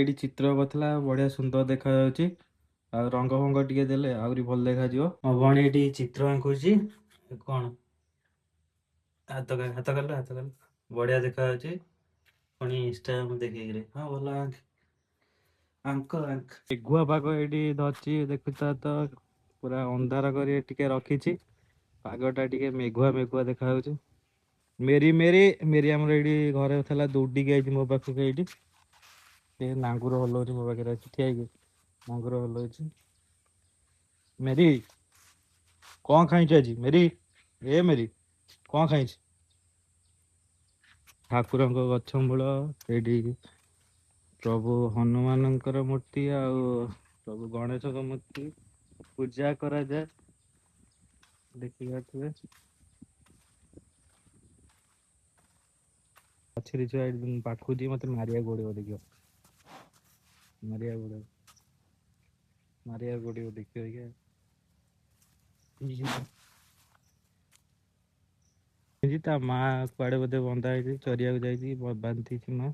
ଏଇଠି ଚିତ୍ର କରିଥିଲା ବଢିଆ ସୁନ୍ଦର ଦେଖାଯାଉଛି। ଆଉ ରଙ୍ଗ ଫଙ୍ଗ ଟିକେ ଦେଲେ ଆହୁରି ଭଲ ଦେଖାଯିବ। ମୋ ଭଉଣୀ ଏଠି ଚିତ୍ର ଆଙ୍କୁଛି। କଣ ହାତ କଲ ବଢିଆ ଦେଖାଯାଉଛି। ପୁଣି ଇନଷ୍ଟାଗ୍ରାମ ଦେଖିକିରି ହଁ ଭଲ ଆଙ୍କ ମେଘୁଆ ପାଗ ଏଇଠି ଧରିଛି ଦେଖୁଛ ତ, ପୁରା ଅନ୍ଧାର କରି ଟିକେ ରଖିଛି। ପାଗଟା ଟିକେ ମେଘୁଆ ମେଘୁଆ ଦେଖାଯାଉଛି। ମେରି ମେରି ମେରି ଆମର ଏଇଠି ଘରେ ଥିଲା, ଦୌଡ଼ିକି ଆଇଛି ମୋ ପାଖକୁ। ଏଇଠି ସେ ନାଙ୍ଗୁର ହଲଉଛି ମୋ ପାଖରେ ଅଛି ଠିଆ ହେଇକି, ନାଙ୍ଗୁର ହଲଉଛି। ମେରି କଣ ଖାଇଛୁ ଆଜି? ମେରି ଏ ମେରି କଣ ଖାଇଛୁ? ଠାକୁରଙ୍କ ଗଛ ମୂଳ ସେଇଠି ପ୍ରଭୁ ହନୁମାନଙ୍କର ମୂର୍ତ୍ତି ଆଉ ପ୍ରଭୁ ଗଣେଶଙ୍କ ମୂର୍ତ୍ତି ପୂଜା କରାଯାଏ। ଦେଖିପାରୁଥିବେ ପଛରେ ଛୁଆ ପାଖକୁ ଯିବ ମତେ ମାରିବାକୁ ପଡିବ, ଦେଖିବ ମାରିବାକୁ ପଡିବ, ମାରିବାକୁ ପଡିବ ଦେଖିବ ତା ମା କୁଆଡେ ବୋଧେ ବନ୍ଧା ହେଇଛି, ଚରିବାକୁ ଯାଇଛି, ବାନ୍ଧିଛି ମା।